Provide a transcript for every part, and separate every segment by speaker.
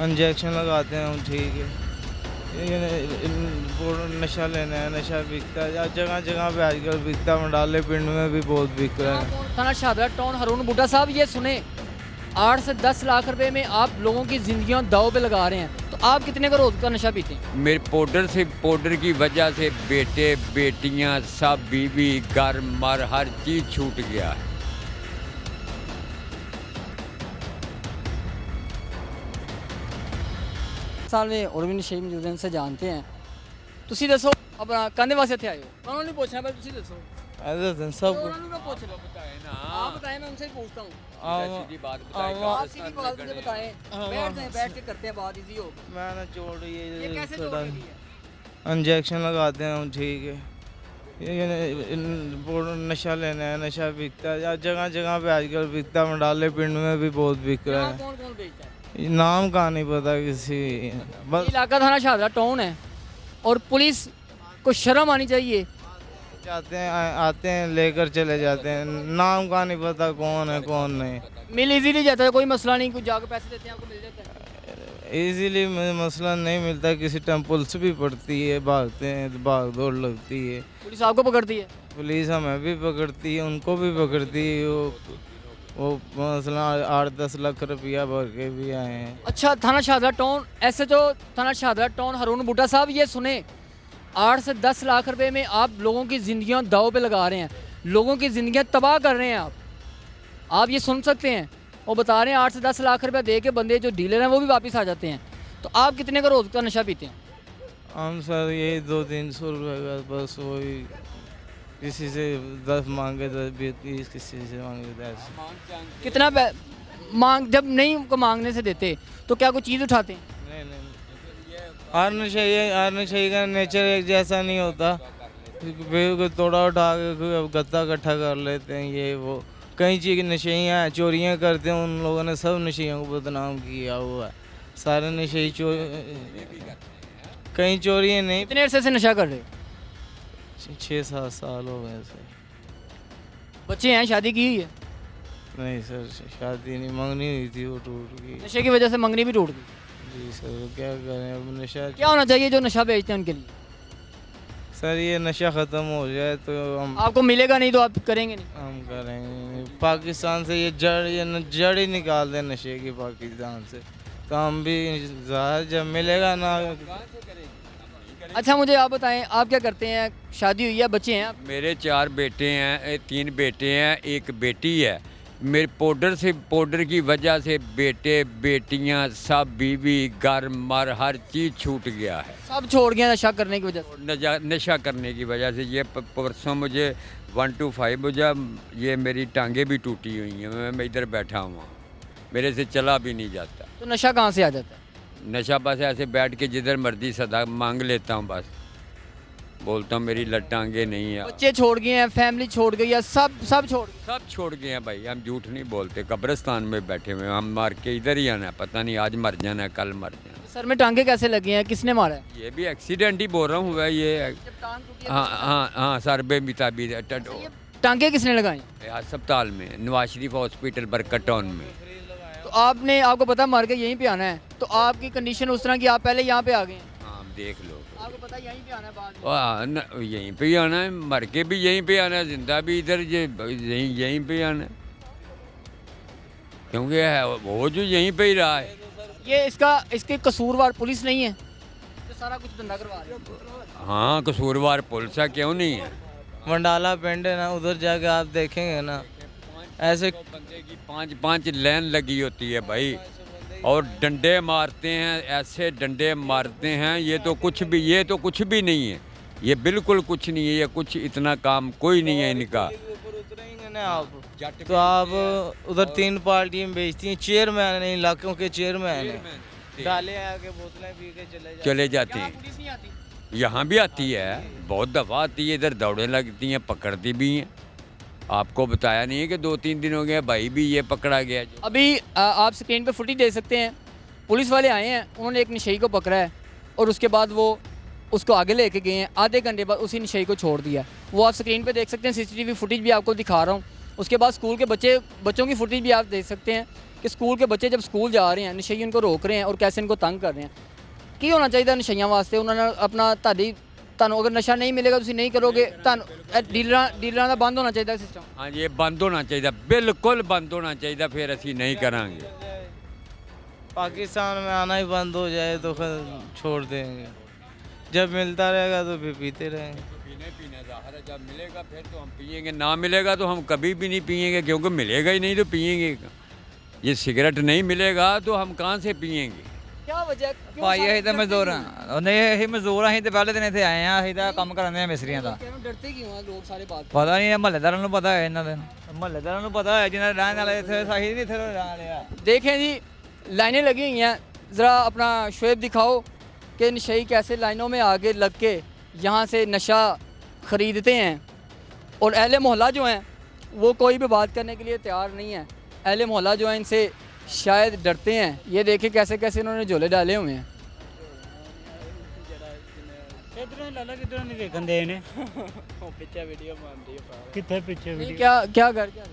Speaker 1: Injection लगाते हैं हम, ठीक है। वो नशा लेना है, नशा बिकता है जगह जगह पे आजकल बिकता है। मंडाले पिंड में भी बहुत बिक रहा है।
Speaker 2: थाना शाहदरा टाउन हारून बुड्ढा साहब, ये सुने 8 से 10 लाख रुपए में आप लोगों की जिंदगियां दाव पे लगा रहे हैं, तो आप कितने का रोज का नशा पीते हैं?
Speaker 3: मेरे पाउडर की वजह से बेटे बेटियां सब, बीवी घर मर हर चीज़ छूट गया है।
Speaker 2: साल में और भी नशे मौजूद हैं, से जानते हैं। ਤੁਸੀਂ ਦੱਸੋ ਆਪਣਾ ਕਾਹਦੇ ਵਾਸਤੇ ਇੱਥੇ ਆਏ ਹੋ? ਉਹਨਾਂ ਨੂੰ ਪੁੱਛਣਾ, ਪਰ ਤੁਸੀਂ ਦੱਸੋ।
Speaker 1: ऐसे सब
Speaker 2: ਉਹਨਾਂ ਨੂੰ ना पूछ लो, आप बताएं, मैं उनसे पूछता हूँ।
Speaker 3: सीधी बात बताए,
Speaker 2: आप सीधी बात मुझे बताएं, बैठ जाएं, बैठ के करते हैं बात, इजी होगी।
Speaker 1: मैंने जोड़
Speaker 2: ये कैसे
Speaker 1: थोड़ा
Speaker 2: जोड़ रही है?
Speaker 1: इंजेक्शन लगाते हैं हम, ठीक है। वो नशा लेना है, नशा बिकता है जगह जगह पे आजकल बिकता है। मंडाले पिंड में भी बहुत बिक रहा
Speaker 2: यहाँ
Speaker 1: है।
Speaker 2: कौन कौन बेचता है?
Speaker 1: नाम का नहीं पता किसी,
Speaker 2: ये
Speaker 1: बस
Speaker 2: इलाका थाना शाहदरा टाउन है और पुलिस को शर्म आनी चाहिए।
Speaker 1: जाते हैं आते हैं लेकर चले जाते हैं। नाम का नहीं पता कौन है कौन नहीं।
Speaker 2: मिल इजीली जाता है, कोई मसला नहीं, कुछ जाकर पैसे देते हैं आपको मिल जाता है।
Speaker 1: इजीली मसला नहीं मिलता, किसी टाइम पुलिस भी पड़ती है, भागते हैं तो भाग दौड़ लगती है।
Speaker 2: पुलिस आपको पकड़ती है?
Speaker 1: पुलिस हमें भी पकड़ती है, उनको भी पकड़ती है। वो मसला 8-10 लाख रुपया भर के भी आए हैं।
Speaker 2: अच्छा, थाना शाहदरा टाउन, ऐसे तो थाना शाहदरा टाउन हारून बुड्ढा साहब, ये सुने 8 से 10 लाख रुपए में आप लोगों की ज़िंदगियां दाव पे लगा रहे हैं, लोगों की ज़िंदगियां तबाह कर रहे हैं। आप ये सुन सकते हैं, वो बता रहे हैं 8 से 10 लाख रुपया दे के बंदे जो डीलर हैं वो भी वापस आ जाते हैं। तो आप कितने का रोज़ का नशा पीते हैं?
Speaker 1: हम सर यही 200-300 रुपये का, बस वही किसी से 10 मांगे 10-20, किसी से मांगे 10।
Speaker 2: कितना मांग, जब नहीं उनको मांगने से देते तो क्या कोई चीज़ उठाते हैं?
Speaker 1: नहीं, हर नशे का नेचर एक जैसा नहीं होता। कोई थोड़ा उठा के गत्ता इकट्ठा कर लेते हैं, ये वो कई चीज़ की नशेइयाँ हैं, चोरियाँ करते हैं। उन लोगों ने सब नशेइयों को बदनाम किया हुआ है। सारे नशे कहीं चोरी नहीं।
Speaker 2: कितने अरसे से नशा कर रहे हो?
Speaker 1: 6-7 साल हो गए सर।
Speaker 2: बच्चे हैं, शादी की हुई है?
Speaker 1: नहीं सर, शादी नहीं, मंगनी हुई थी, वो टूट गई।
Speaker 2: नशे की वजह से मंगनी भी टूट गई।
Speaker 1: जी सर, क्या करें अब नशा।
Speaker 2: क्या होना चाहिए जो नशा बेचते हैं उनके लिए?
Speaker 1: सर ये नशा ख़त्म हो जाए तो हम
Speaker 2: आपको मिलेगा नहीं तो आप करेंगे नहीं।
Speaker 1: हम करेंगे। पाकिस्तान से ये जड़ ही निकाल दें नशे की पाकिस्तान से, तो हम भी जब मिलेगा ना।
Speaker 2: अच्छा, मुझे आप बताएं, आप क्या करते हैं? शादी हुई है, बच्चे हैं?
Speaker 3: मेरे 4 बेटे हैं, 3 बेटे हैं, 1 बेटी है। मेरे पाउडर की वजह से बेटे बेटियां सब, बीवी घर मर हर चीज़ छूट गया है।
Speaker 2: सब छोड़ गए नशा करने की वजह से।
Speaker 3: नशा करने की वजह से ये परसों मुझे 125 बजा, ये मेरी टांगें भी टूटी हुई हैं। मैं इधर बैठा हुआ, मेरे से चला भी नहीं जाता।
Speaker 2: तो नशा कहाँ से आ जाता है?
Speaker 3: नशा बस ऐसे बैठ के जिधर मर्जी सदा मांग लेता हूँ, बस बोलता हूँ मेरी टांगे नहीं है।
Speaker 2: बच्चे छोड़ गए हैं, फैमिली छोड़ गई है, सब छोड़ गए।
Speaker 3: सब छोड़ गए हैं भाई, हम झूठ नहीं बोलते। कब्रिस्तान में बैठे हुए हम, मार के इधर ही आना है, पता नहीं आज मर जाना है कल मर जाना।
Speaker 2: सर में टांगे कैसे लगे हैं, किसने मारा है?
Speaker 3: ये भी एक्सीडेंट ही बोल रहा हूँ हुआ ये।
Speaker 2: जब टांग टूटी है
Speaker 3: हाँ
Speaker 2: तो
Speaker 3: हाँ हाँ सर बेमिताबी
Speaker 2: ये टांगे किसने लगाई?
Speaker 3: अस्पताल में, नवाज शरीफ हॉस्पिटल बरकत टाउन में।
Speaker 2: तो आपको पता मर के यहीं पे आना है, तो आपकी कंडीशन उस तरह की, आप पहले यहाँ पे आ गए हैं।
Speaker 3: हाँ देख लो,
Speaker 2: आपको पता यहीं पे आना है बाद में।
Speaker 3: यहीं पे ही आना है, मर के भी यहीं पे आना है, जिंदा भी इधर यहीं पे आना है, क्योंकि वो जो यहीं पे ही रहा है।
Speaker 2: ये इसके कसूरवार पुलिस नहीं है तो सारा कुछ धंधा करवा रही है?
Speaker 3: हाँ कसूरवार पुलिस है, क्यों नहीं है।
Speaker 1: मंडाला पिंड है ना, उधर जाके आप देखेंगे ना, ऐसे
Speaker 3: बंदे की 5-5 लाइन लगी होती है भाई, और डंडे मारते हैं, ऐसे डंडे मारते हैं। ये तो कुछ भी नहीं है, ये बिल्कुल कुछ नहीं है, ये कुछ इतना काम कोई नहीं है इनका।
Speaker 1: आप तो आप उधर 3 पार्टियां बेचती हैं, चेयरमैन है, इलाकों के चेयरमैन है, डाले आके बोतलें पी के
Speaker 3: चले जाते
Speaker 2: यहाँ
Speaker 3: हैं।
Speaker 2: पुलिस नहीं आती?
Speaker 3: यहाँ भी आती है, बहुत दफ़ा आती है, इधर दौड़े लगती हैं, पकड़ती भी हैं। आपको बताया नहीं है कि 2-3 दिन हो गए भाई भी ये पकड़ा गया।
Speaker 2: अभी आप स्क्रीन पे फुटेज देख सकते हैं, पुलिस वाले आए हैं, उन्होंने एक नशेई को पकड़ा है और उसके बाद वो उसको आगे लेके गए हैं। आधे घंटे बाद उसी नशेई को छोड़ दिया। वो आप स्क्रीन पे देख सकते हैं, CCTV फुटेज भी आपको दिखा रहा हूँ। उसके बाद स्कूल के बच्चों की फुटेज भी आप देख सकते हैं कि स्कूल के बच्चे जब स्कूल जा रहे हैं नशे उनको रोक रहे हैं और कैसे इनको तंग कर रहे हैं की होना चाहिए नशइयां वास्ते उन्होंने अपना ਤੁਹਾਨੂੰ अगर नशा नहीं मिलेगा ਤੁਸੀਂ नहीं करोगे ਡੀਲਰਾਂ ਦਾ ਬੰਦ ਹੋਣਾ ਚਾਹੀਦਾ ਸਿਸਟਮ
Speaker 3: हाँ जी ये बंद होना चाहिए बिल्कुल बंद होना चाहिए फिर असी नहीं करांगे
Speaker 1: पाकिस्तान में आना ही बंद हो जाए तो फिर छोड़ देंगे जब मिलता रहेगा तो फिर पीते रहेंगे
Speaker 3: पीने ज़ाहिर है जब मिलेगा फिर तो हम पिएंगे ना मिलेगा तो हम कभी भी नहीं पिएंगे क्योंकि मिलेगा ही नहीं तो पिएंगे ये सिगरेट नहीं मिलेगा तो हम कहाँ से पिएंगे
Speaker 2: क्या वजह
Speaker 4: ਭਾਈ ਅਸੀਂ ਤਾਂ ਮਜ਼ਦੂਰ ਹਾਂ ਨਹੀਂ ਅਸੀਂ ਮਜ਼ਦੂਰ ਅਸੀਂ ਤੇ ਪਹਿਲੇ ਦਿਨ ਇੱਥੇ ਆਏ ਆ ਅਸੀਂ ਤਾਂ ਕੰਮ ਕਰਾਉਂਦੇ ਆ ਮਿਸਤਰੀਆਂ ਦਾ
Speaker 2: ਡਰਤੇ ਕਿਉਂ ਆ ਲੋਕ ਸਾਰੇ ਬਾਤ
Speaker 4: ਪਤਾ ਨਹੀਂ ਮਹੱਲੇਦਾਰਾਂ ਨੂੰ ਪਤਾ ਹੈ ਇਹਨਾਂ ਦੇ ਮਹੱਲੇਦਾਰਾਂ ਨੂੰ ਪਤਾ ਹੈ ਜਿਹਨਾਂ ਦੇ ਰਹਿਣ ਵਾਲੇ ਇੱਥੇ ਸਹੀ ਨਹੀਂ ਇੱਥੇ ਰਹਿਣ ਵਾਲੇ ਆ
Speaker 2: देखें जी लाइनें लगी हुई हैं ज़रा अपना शुएब दिखाओ कि नशई कैसे लाइनों में आगे लग के यहाँ से नशा ख़रीदते हैं और अहले मोहल्ला जो हैं वो कोई भी बात करने के लिए तैयार नहीं है अहले मोहल्ला जो है इनसे शायद डरते हैं ये देखें कैसे कैसे इन्होंने झोले डाले हुए हैं
Speaker 5: इधरों लाला किधरों नहीं देखन दे ने
Speaker 1: पीछे वीडियो मारती है
Speaker 5: कितने पीछे
Speaker 2: ये
Speaker 5: वीडियो
Speaker 2: क्या क्या कर क्या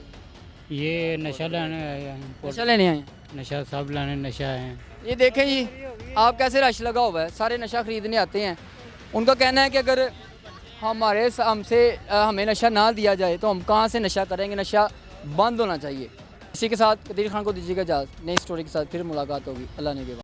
Speaker 5: ये नशा लेने आए हैं
Speaker 2: नशा लेने आए हैं
Speaker 5: नशा सब लेने नशा है
Speaker 2: ये देखें जी आप कैसे रश लगा हुआ है सारे नशा ख़रीदने आते हैं उनका कहना है कि अगर हमें नशा ना दिया जाए तो हम कहाँ से नशा करेंगे नशा बंद होना चाहिए इसी के साथ कदीर खान को दीजिएगा इजाज़त नई स्टोरी के साथ फिर मुलाकात होगी अल्लाह ने के बाद।